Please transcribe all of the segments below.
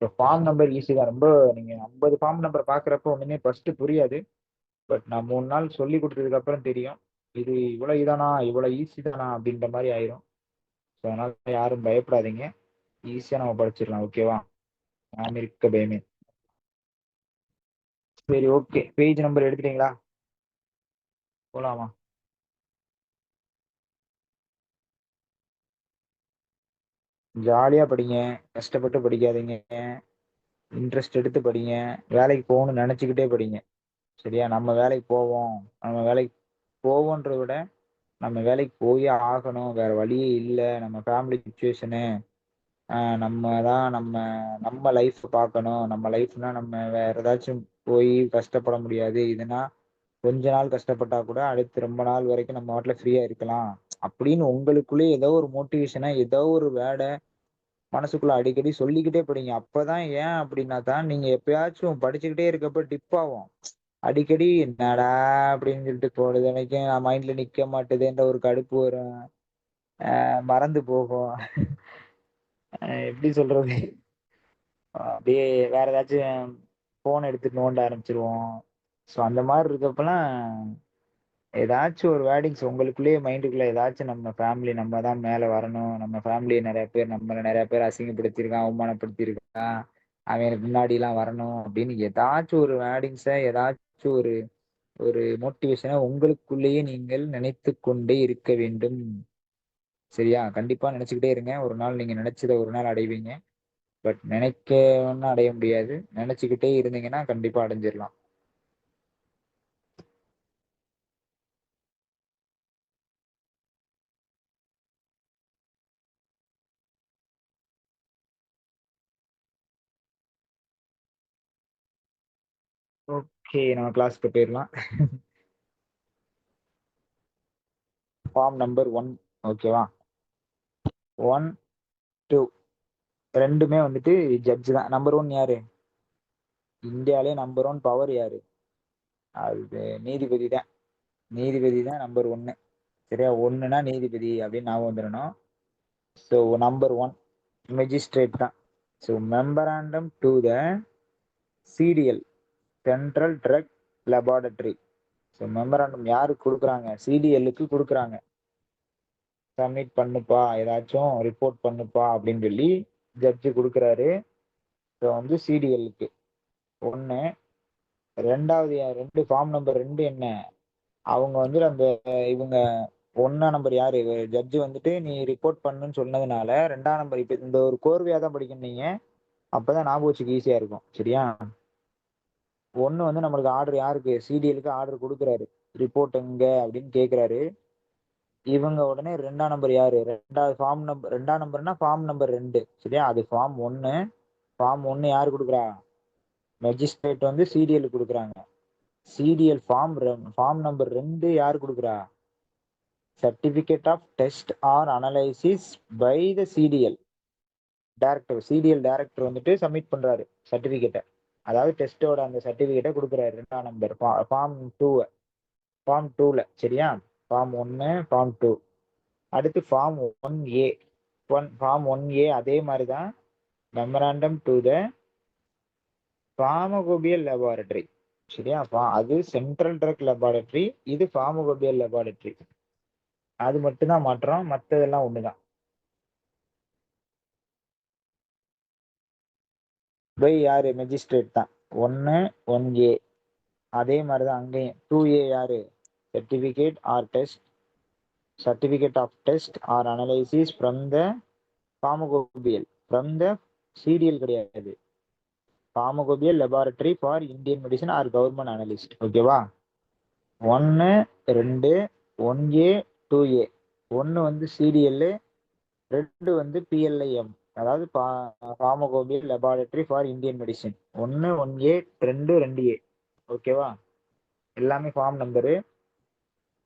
இப்போ form number easy தான். ரொம்ப நீங்க 50 ஃபார்ம் நம்பர் பாக்குறப்போ ஒண்ணுமே ஃபர்ஸ்ட் புரியாது. பட் நான் 3 நாள் சொல்லி கொடுத்ததுக்கு அப்புறம் தெரியும். இது இவ்வளவு இதானா, இவ்வளவு ஈஸி தானா அப்படின்ற மாதிரி ஆயிரும். ஸோ அதனால யாரும் பயப்படாதீங்க. ஈஸியா நம்ம படிச்சிடலாம். ஓகேவா? நான் இருக்க பயமே. சரி, ஓகே. பேஜ் நம்பர் எடுத்துட்டீங்களா? போலாமா? ஜாலியா படிங்க. கஷ்டப்பட்டு படிக்காதீங்க. இன்ட்ரெஸ்ட் எடுத்து படிங்க. வேலைக்கு போகணும்னு நினைச்சுக்கிட்டே படிங்க. சரியா? நம்ம வேலைக்கு போவோம். நம்ம வேலைக்கு போவோன்றத விட நம்ம வேலைக்கு போயே ஆகணும். வேற வழியே இல்லை. நம்ம ஃபேமிலி சுச்சுவேஷனு, நம்ம தான் நம்ம லைஃப் பார்க்கணும். நம்ம லைஃப்னா நம்ம வேற ஏதாச்சும் போய் கஷ்டப்பட முடியாது. இதுனா கொஞ்ச நாள் கஷ்டப்பட்டா கூட அடுத்து ரொம்ப நாள் வரைக்கும் நம்ம வாட்டில் ஃப்ரீயா இருக்கலாம் அப்படின்னு உங்களுக்குள்ளே ஏதோ ஒரு மோட்டிவேஷனா, ஏதோ ஒரு வேர்டை மனசுக்குள்ள அடிக்கடி சொல்லிக்கிட்டே படிங்க. அப்பதான் ஏன் அப்படின்னா தான் நீங்க எப்பயாச்சும் படிச்சுக்கிட்டே இருக்கப்ப டிப் ஆகும். அடிக்கடி என்னடா அப்படின்னு சொல்லிட்டு போடுது எனக்கு நான் மைண்ட்ல நிக்க மாட்டேதுன்ற ஒரு கடுப்பு வரும். மறந்து போகும். எப்படி சொல்றது? அப்படியே வேற ஏதாச்சும் போன் எடுத்துட்டு நோண்ட ஆரம்பிச்சிருவோம். ஸோ அந்த மாதிரி இருக்கப்பலாம் ஏதாச்சும் ஒரு வேர்டிங்ஸ் உங்களுக்குள்ளேயே மைண்டுக்குள்ள ஏதாச்சும் நம்ம ஃபேமிலி நம்ம தான் மேல வரணும். நம்ம ஃபேமிலியை நிறைய பேர் அசிங்கப்படுத்தியிருக்கான், அவமானப்படுத்தியிருக்கான். அவன் எனக்கு முன்னாடி எல்லாம் வரணும் அப்படின்னு ஏதாச்சும் ஒரு வேர்டிங்ஸை, ஏதாச்சும் ஒரு ஒரு மோட்டிவேஷனை உங்களுக்குள்ளேயே நீங்கள் நினைத்து கொண்டே இருக்க வேண்டும். சரியா? கண்டிப்பா நினைச்சுக்கிட்டே இருங்க. ஒரு நாள் நீங்க நினைச்சதை ஒரு நாள் அடைவீங்க. பட் நினைக்கணும்னு அடைய முடியாது. நினைச்சுக்கிட்டே இருந்தீங்கன்னா கண்டிப்பா அடைஞ்சிடலாம். ஓகே, நம்ம கிளாஸ்க்கு போயிடலாம். Form number 1. ஓகேவா? 1, 2 ரெண்டுமே வந்துட்டு ஜட்ஜ் தான். நம்பர் 1 யாரு? இந்தியாலே நம்பர் 1 பவர் யாரு? அது நீதிபதி தான். நீதிபதி தான் நம்பர் 1. சரியா? ஒண்ணுனா நீதிபதி அப்படின்னு ஞாபகம் வந்துடணும். ஸோ நம்பர் 1 மெஜிஸ்ட்ரேட் தான். So memorandum to the CDL, central drug laboratory. So memorandum யாருக்கு கொடுக்குறாங்க? சிடிஎல்லுக்கு கொடுக்குறாங்க. சப்மிட் பண்ணுப்பா, ஏதாச்சும் ரிப்போர்ட் பண்ணுப்பா அப்படின்னு சொல்லி ஜட்ஜு கொடுக்குறாரு. ஸோ வந்து சிடிஎல்லுக்கு ஒன்று. ரெண்டாவது ரெண்டு ஃபார்ம் நம்பர் 2 என்ன? அவங்க வந்து அந்த இவங்க ஒன்னா நம்பர் யாரு? ஜட்ஜு வந்துட்டு நீ ரிப்போர்ட் பண்ணுன்னு சொன்னதுனால 2ஆம் நம்பர். இப்போ இந்த ஒரு கோர்வையா தான் படிக்கணும் நீங்க. அப்பதான் ஞாபகம் வச்சுக்க ஈஸியா இருக்கும். சரியா? ஒண்ணு வந்து நம்மளுக்கு ஆர்டர் யாருக்கு? சிடிஎலுக்கு ஆர்டர் கொடுக்குறாரு. ரிப்போர்ட் எங்க அப்படின்னு கேக்குறாரு. இவங்க உடனே 2ஆம் நம்பர் யாரு? ரெண்டாவது ஃபார்ம் நம்பர் 2ஆம் நம்பர்னா ஃபார்ம் நம்பர் 2. சரியா? அது ஃபார்ம் 1. ஃபார்ம் 1 யாரு கொடுக்குறா? மெஜிஸ்ட்ரேட் வந்து சிடிஎல் கொடுக்குறாங்க. சிடிஎல் ஃபார்ம் நம்பர் 2 யாரு கொடுக்குறா? Certificate of test or analysis by the CDL director. CDL director வந்துட்டு சப்மிட் பண்றாரு சர்டிபிகேட்டை. அதாவது டெஸ்டோட அந்த சர்டிபிகேட்டை கொடுக்குறாரு. 2ஆம் நம்பர் ஃபார்ம் 2. ஃபார்ம் 2ல. சரியா? Form 1, form 2. அடுத்து ஃபார்ம் 1A. ஃபார்ம் 1A அதே மாதிரி தான். Memorandum to the pharmacopoeial laboratory. சரியா? அது சென்ட்ரல் ட்ரக் லெபார்டரி, இது ஃபார்மகோபியல் லெபார்டரி. அது மட்டும்தான் மாற்றம், மற்றதெல்லாம் ஒண்ணுதான். பை யாரு? மெஜிஸ்ட்ரேட் தான். 1A அதே மாதிரிதான் அங்கேயும். 2A யாரு? Certificate or test, certificate of test or analysis from the pharmacopoeial, from the CDL கிடையாது. Pharmacopoeial laboratory for Indian medicine or government analyst. ஓகேவா? 1, 2, 1A, 2A. 1 வந்து சிடிஎல், 2 வந்து பிஎல்ஐஎம். அதாவது pharmacopoeial laboratory for Indian medicine. 1, 1A, 2, 2A. ஓகேவா? எல்லாமே form number.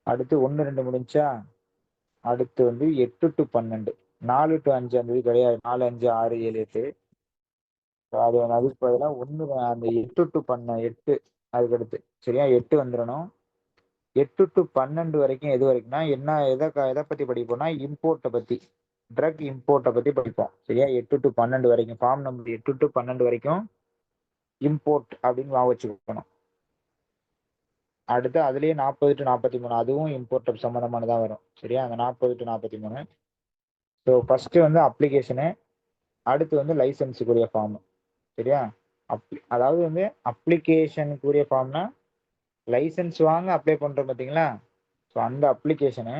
அடுத்து 1, 2 முடிஞ்சா அடுத்து வந்து 8 டு 12. 4 டு 5 அந்த இது கிடையாது. 4, 5, 6, 7, 8. அது அதுக்கு பதிலாக ஒன்று. அந்த 8 டு 8 அதுக்கு அடுத்து. சரியா? 8 வந்துடணும். 8 டு 12 வரைக்கும் எது வரைக்கும்னா என்ன? எதை பத்தி படிப்போம்னா இம்போர்ட்டை பத்தி. ட்ரக் இம்போர்ட்டை பத்தி படிப்போம். சரியா? 8 to 12 வரைக்கும், ஃபார்ம் நம்பர் 8 to 12 வரைக்கும் இம்போர்ட் அப்படின்னு வச்சுக்கணும். அடுத்து அதுலயே 40 to 43 அதுவும் இம்போர்ட் சம்பந்தமானதா வரும். சரியா? அந்த 40 to 43. ஸோ ஃபர்ஸ்ட் வந்து அப்ளிகேஷனு, அடுத்து வந்து லைசன்ஸுக்குரிய ஃபார்ம். சரியா? அதாவது வந்து அப்ளிகேஷனுக்குரிய ஃபார்ம்னா லைசன்ஸ் வாங்க அப்ளை பண்றோம் பார்த்தீங்களா? ஸோ அந்த அப்ளிகேஷனு.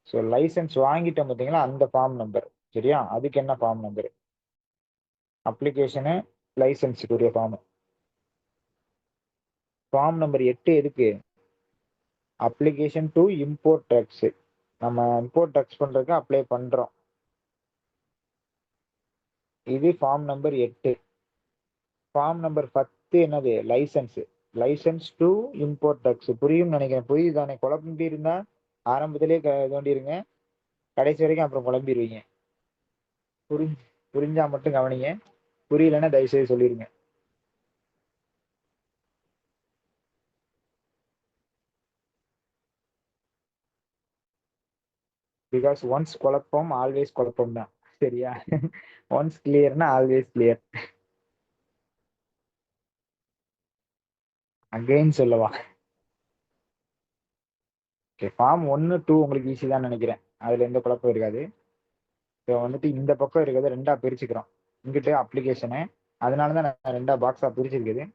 ஸோ லைசன்ஸ் வாங்கிட்டோம் பார்த்தீங்களா? அந்த ஃபார்ம் நம்பர். சரியா? அதுக்கு என்ன ஃபார்ம் நம்பர்? அப்ளிகேஷனு, லைசன்ஸுக்குரிய ஃபார்ம். ஃபார்ம் நம்பர் 8 எதுக்கு? Application to import drugs. நம்ம இம்போர்ட் ட்ரக்ஸ் பண்றதுக்கு அப்ளை பண்றோம். இது ஃபார்ம் நம்பர் 8. ஃபார்ம் நம்பர் 10 என்னது? Licence. Licence to import drugs. புரியும் நினைக்கிறேன். புரியுதானே? குழம்பி இருந்தா ஆரம்பத்திலேயே தோண்டிருங்க, கடைசி வரைக்கும் அப்புறம் குழம்பிடுவீங்க. புரிஞ்சா மட்டும் கவனிங்க, புரியலன்னா தயவு செய்து சொல்லிருங்க. பிகாஸ் ஒன்ஸ் குழப்பம் ஆல்வேஸ் குழப்பம் தான். சரியா? ஒன்ஸ் கிளியர்னா ஆல்வேஸ் கிளியர். அகைன் சொல்லவா? ஃபார்ம் 1 2 உங்களுக்கு ஈஸி தான் நினைக்கிறேன். அதுல எந்த குழப்பம் இருக்காது. ஸோ வந்துட்டு இந்த பக்கம் இருக்கிறத ரெண்டா பிரிச்சுக்கிறோம். இங்கிட்டு அப்ளிகேஷனு, அதனாலதான் நான் ரெண்டா பாக்ஸா பிரிச்சிருக்குது.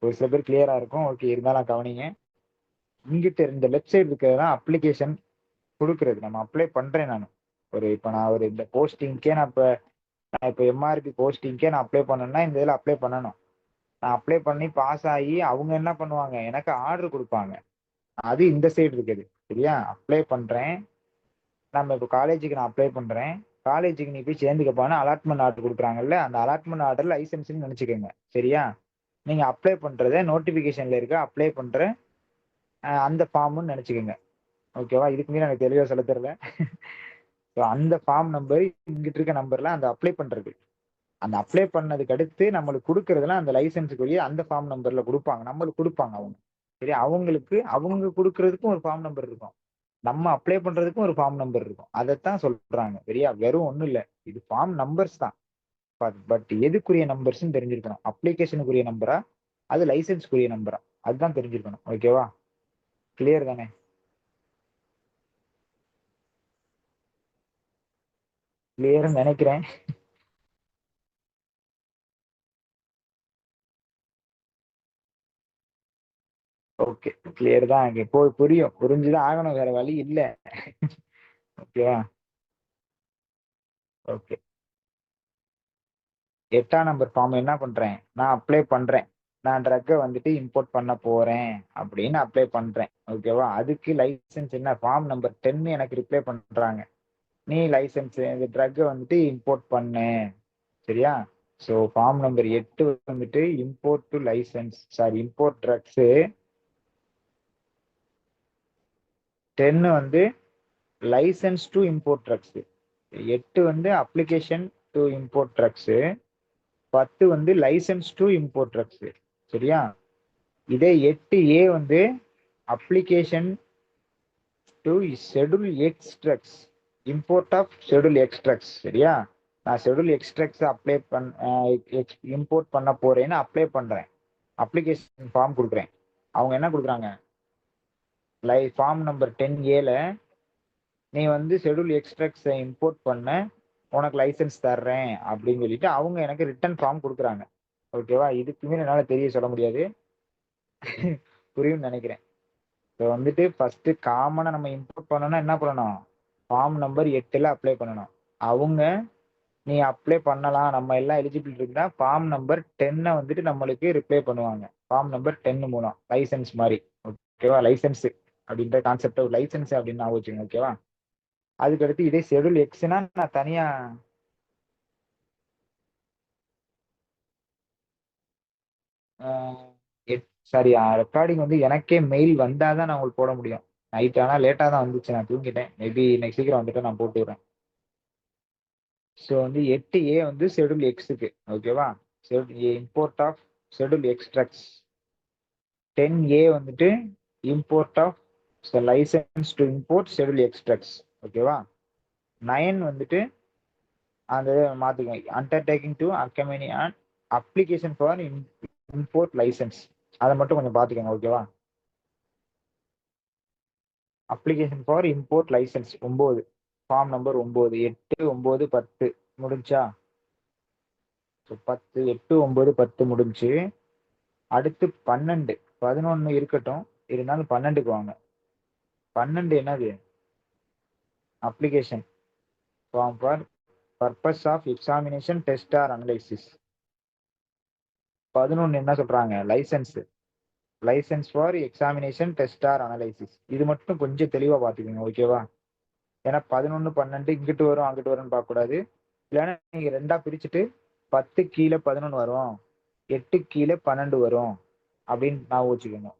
ஒரு சில பேர் கிளியரா இருக்கும். ஓகே, இருந்தாலும் கவனிங்க. இங்கிட்ட இந்த லெஃப்ட் சைடு இருக்கிறதுலாம் அப்ளிகேஷன் கொடுக்கறது. நம்ம அப்ளை பண்றேன் நான். நான் ஒரு இந்த போஸ்டிங்க்கே நான் இப்போ எம்ஆர்பி போஸ்டிங்க்கே நான் அப்ளை பண்ணணும்னா இந்த இதில் அப்ளை பண்ணணும். நான் அப்ளை பண்ணி பாஸ் ஆகி அவங்க என்ன பண்ணுவாங்க, எனக்கு ஆர்டர் கொடுப்பாங்க. அது இந்த சைடு இருக்குது. சரியா? அப்ளை பண்றேன். நம்ம இப்போ காலேஜுக்கு நான் அப்ளை பண்றேன். காலேஜுக்கு நீ போய் சேர்ந்துக்கப்பான்னு அலாட்மெண்ட் ஆர்டர் கொடுக்குறாங்கல்ல, அந்த அலாட்மெண்ட் ஆர்டர் லைசன்ஸ்னு நினைச்சுக்கோங்க. சரியா? நீங்க அப்ளை பண்றத நோட்டிபிகேஷன்ல இருக்க அப்ளை பண்ற அந்த ஃபார்ம்னு நினைச்சுக்கோங்க. ஓகேவா? இதுக்கு மீறி எனக்கு தெளிவா சொல்ல தெரியல. அந்த ஃபார்ம் நம்பர் இங்கிட்டு இருக்க நம்பர்ல அந்த அப்ளை பண்றது. அந்த அப்ளை பண்ணதுக்கு அடுத்து நம்மளுக்கு கொடுக்கறதுலாம் அந்த லைசன்ஸுக்குரிய அந்த ஃபார்ம் நம்பர்ல கொடுப்பாங்க. நம்மளுக்கு கொடுப்பாங்க அவங்க. சரி, அவங்களுக்கு அவங்க கொடுக்கறதுக்கும் ஒரு ஃபார்ம் நம்பர் இருக்கும். நம்ம அப்ளை பண்றதுக்கும் ஒரு ஃபார்ம் நம்பர் இருக்கும். அதைத்தான் சொல்றாங்க. சரியா? வெறும் ஒண்ணும் இல்ல, இது ஃபார்ம் நம்பர்ஸ் தான். பட் எதுக்குரிய நம்பர்ஸ் தெரிஞ்சிருக்கணும். அப்ளிகேஷனுக்குரிய நம்பரா, அது லைசன்ஸ்க்குரிய நம்பரா, அதுதான் தெரிஞ்சிருக்கணும். ஓகேவா? கிளியர் தானே? கிளியர்னு நினைக்கிறேன். ஓகே, கிளியர் தான். அங்கே போய் புரியும், புரிஞ்சுதான் ஆகணும், வேற வழி இல்ல. ஓகேவா? ஓகே. 8ஆம் நம்பர் ஃபார்ம் என்ன பண்றேன், நான் அப்ளை பண்றேன். நான் ட்ரக்கை வந்துட்டு இம்போர்ட் பண்ண போறேன் அப்படின்னு அப்ளை பண்றேன். ஓகேவா? அதுக்கு லைசன்ஸ் என்ன, ஃபார்ம் நம்பர் 10 எனக்கு ரிப்ளை பண்றாங்க. நீ லைசன்ஸ் இந்த ட்ரக்கை வந்துட்டு இம்போர்ட் பண்ணு. சரியா? ஸோ ஃபார்ம் நம்பர் 8 வந்துட்டு import to license, sorry import drugs. 10 வந்து லைசன்ஸ் டு இம்போர்ட் ட்ரக்ஸ். 8 வந்து அப்ளிகேஷன் டு இம்போர்ட் ட்ரக்ஸ். 10 வந்து லைசன்ஸ் டு இம்போர்ட் ட்ரக்ஸ். சரியா? இதே 8A வந்து application to schedule X drugs, import of schedule X drugs. சரியா? நான் ஷெட்யூல் எக்ஸ்ட்ரக்ஸ் அப்ளை இம்போர்ட் பண்ண போறேன்னு அப்ளை பண்றேன். அப்ளிகேஷன் ஃபார்ம் கொடுக்குறேன். அவங்க என்ன கொடுக்குறாங்க, ஃபார்ம் நம்பர் 10A நீ வந்து ஷெட்யூல் எக்ஸ்ட்ரக்ஸை இம்போர்ட் பண்ண, உனக்கு லைசன்ஸ் தர்றேன் அப்படின்னு சொல்லிட்டு அவங்க எனக்கு ரிட்டர்ன் ஃபார்ம் கொடுக்குறாங்க. ஓகேவா? இதுக்குமே என்னால தெரிய சொல்ல முடியாது. புரியும்னு நினைக்கிறேன். ஸோ வந்துட்டு ஃபர்ஸ்ட் காமனா நம்ம இம்போர்ட் பண்ணணும்னா என்ன பண்ணணும், ஃபார்ம் நம்பர் 8ல அப்ளை பண்ணணும். அவங்க நீ அப்ளை பண்ணலாம், நம்ம எல்லாம் எலிஜிபிள் இருக்குன்னா ஃபார்ம் நம்பர் 10 வந்துட்டு நம்மளுக்கு ரிப்ளை பண்ணுவாங்க. ஃபார்ம் நம்பர் 10 மூலம் லைசன்ஸ் மாதிரி. ஓகேவா? லைசன்ஸ் அப்படின்ற கான்செப்ட் லைசன்ஸ் அப்படின்னு நான் வச்சுக்கோங்க. ஓகேவா? அதுக்கடுத்து இதே ஷெட்யூல் எக்ஸ்னா நான் தனியா சாரி, ரெக்கார்டிங் வந்து எனக்கே மெயில் வந்தாதான் நான் உங்களுக்கு போட முடியும். நைட் ஆனா லேட்டா தான் வந்துச்சு, நான் தூங்கிட்டேன். மேபி இன்னைக்கு சீக்கிரம் வந்துட்டு நான் போட்டு விடுறேன். ஸோ வந்து 8A வந்து ஷெட்யூல் எக்ஸுக்கு. ஓகேவா? Import of schedule X drugs. 10A வந்துட்டு import of licence to import schedule X drugs. ஓகேவா? 9 வந்துட்டு அந்த மாத்திக்கோங்க. Undertaking to accompany and application for import licence, அதை மட்டும் கொஞ்சம் பார்த்துக்கோங்க. ஓகேவா? Application for import licence 9, form number 9, 8, 9, 10 முடிஞ்சா? 10, 8, 9, 10 முடிஞ்சு. அடுத்து 12, 11 இருக்கட்டும், இருந்தாலும் 12க்கு வாங்க. 12 என்னது? Application form for purpose of examination test or analysis. 11 என்ன சொல்றாங்க? License for examination test or analysis. இது மட்டும் கொஞ்சம் தெளிவா பாத்துக்கோங்க. ஓகேவா? ஏன்னா 11, 12 இங்கிட்டு வரும் அங்கிட்டு வரும்னு பார்க்க கூடாது. இல்லைன்னா நீங்க 2ஆ பிரிச்சுட்டு 10 கீழே 11 வரும், 8 கீழே 12 வரும் அப்படின்னு நான் வச்சுக்கோங்க.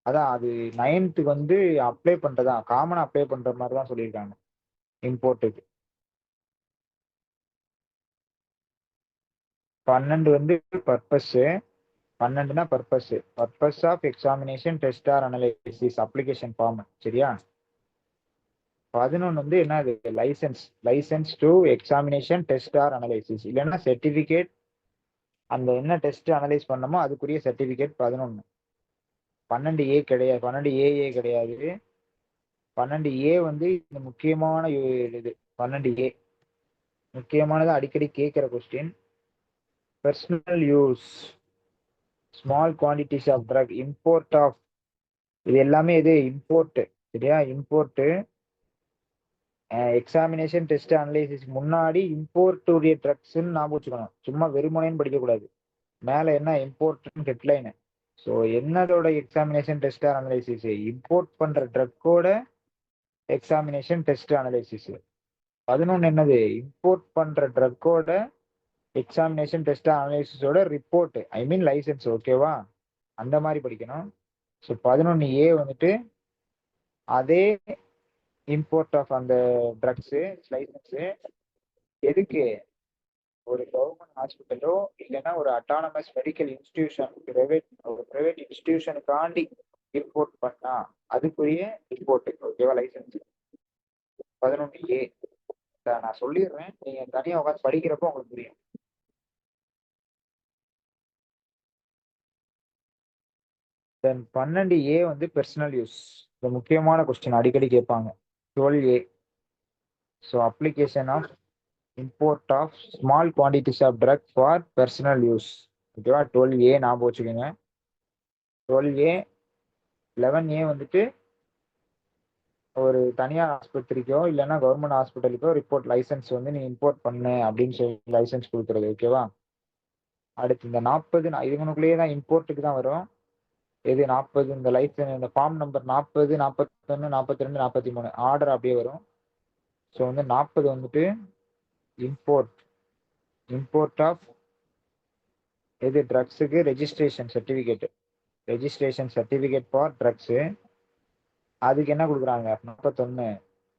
அதான் அது 9th வந்து அப்ளை பண்றதா, காமனா அப்ளை பண்ற மாதிரி தான் சொல்லியிருக்காங்க இம்போர்ட்டுக்கு. 12 வந்து பர்பஸ். 12னா purpose of examination test or analysis application form. சரியா? 11 வந்து என்னது? Licence to examination test or analysis, இல்லைன்னா சர்டிபிகேட். அந்த என்ன டெஸ்ட் அனலைஸ் பண்ணமோ அதுக்குரிய சர்டிபிகேட் 11. 12A கிடையாது, 12AA கிடையாது. 12A வந்து இந்த முக்கியமான இது. 12A முக்கியமானது, அடிக்கடி கேட்கிற question. Personal use small quantities of drug, import of, இது எல்லாமே இது இம்போர்ட். சரியா? இம்போர்ட் எக்ஸாமினேஷன் டெஸ்ட் அனலைசிஸ் முன்னாடி இம்போர்ட் உடைய ட்ரக்ஸ்ன்னு ஞாபகம் வச்சுக்கணும். சும்மா வெறுமனேன்னு படிக்கக்கூடாது. மேல என்ன இம்போர்ட் ஹெட்லைன். ஸோ என்னதோட எக்ஸாமினேஷன் டெஸ்ட் அனலைசிஸ்? இம்போர்ட் பண்ற ட்ரக்கோட எக்ஸாமினேஷன் டெஸ்ட் அனலைசிஸ். 11 என்னது? இம்போர்ட் பண்ற ட்ரக்கோட எக்ஸாமினேஷன் டெஸ்ட் அனலைசிஸோட ரிப்போர்ட், ஐ மீன் லைசன்ஸ். ஓகேவா? அந்த மாதிரி படிக்கணும். ஸோ 11A வந்துட்டு அதே இம்போர்ட் ஆஃப் அந்த ட்ரக்ஸ் லைசன்ஸ் எதுக்கு? ஒரு கவர்மெண்ட் ஹாஸ்பிட்டலோ இல்லைன்னா ஒரு அட்டானமஸ் மெடிக்கல் இன்ஸ்டிடியூஷன், ஒரு பிரைவேட் இன்ஸ்டிடியூஷனுக்காண்டி இம்போர்ட் பண்ணா அதுக்குரிய ரிப்போர்ட். ஓகேவா? Licence 11A. நான் சொல்லிடுறேன், நீங்க தனியா உட்காந்து படிக்கிறப்போ உங்களுக்கு புரியும். தென் 12A வந்து பர்சனல் யூஸ். இது முக்கியமான கொஸ்டின், அடிக்கடி கேட்பாங்க. 12A, so application of import of small quantities of drug for personal use. ஓகேவா? 12A ஞாபகம் வச்சுக்கோங்க. 12A. 11A வந்துட்டு ஒரு தனியார் ஆஸ்பத்திரிக்கோ இல்லைன்னா கவர்மெண்ட் ஹாஸ்பிட்டலுக்கோ ரிப்போர்ட் லைசன்ஸ் வந்து நீ இம்போர்ட் பண்ணு அப்படின்னு சொல்லி லைசன்ஸ் கொடுக்குறது. ஓகேவா? அடுத்து இந்த 40 இதுக்குள்ளேயே தான் இம்போர்ட்டுக்கு தான் வரும். எது 40? இந்த லைசன்ஸ், இந்த ஃபார்ம் நம்பர் 40, 41, 42, 43 ஆர்டர் அப்படியே வரும். ஸோ வந்து 40 வந்துட்டு இம்போர்ட் ஆஃப் எது? ட்ரக்ஸுக்கு ரெஜிஸ்ட்ரேஷன் சர்டிஃபிகேட் ஃபார் ட்ரக்ஸு. அதுக்கு என்ன கொடுக்குறாங்க? 41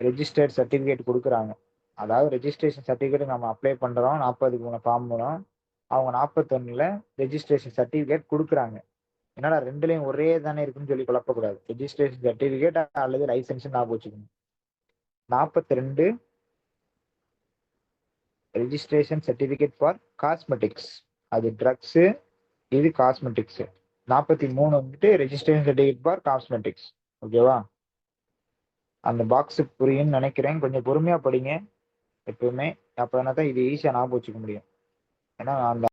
ரெஜிஸ்டர்ட் சர்டிஃபிகேட் கொடுக்குறாங்க. அதாவது ரெஜிஸ்ட்ரேஷன் சர்டிஃபிகேட் நம்ம அப்ளை பண்றோம் 40 ஃபார்ம் மூலம். அவங்க 41ல ரெஜிஸ்ட்ரேஷன் சர்டிஃபிகேட் கொடுக்குறாங்க. என்னடா ரெண்டுலையும் ஒரே தானே இருக்குன்னு சொல்லி குழப்பக்கூடாது. ரெஜிஸ்ட்ரேஷன் சர்டிஃபிகேட் அல்லது லைசன்ஸ் ஞாபகம் வச்சுக்கணும். 42 ரெஜிஸ்ட்ரேஷன் சர்டிஃபிகேட் ஃபார் காஸ்மெட்டிக்ஸ், அது ட்ரக்ஸு, இது காஸ்மெட்டிக்ஸ். 43 வந்துட்டு ரெஜிஸ்ட்ரேஷன் சர்டிஃபிகேட் ஃபார் காஸ்மெட்டிக்ஸ். ஓகேவா? அந்த பாக்ஸ் புரியும்னு நினைக்கிறேன். கொஞ்சம் பொறுமையா படிங்க எப்பவுமே. அப்பதான் இது ஈஸியா ஞாபகம் வச்சுக்க முடியும். ஏன்னா அந்த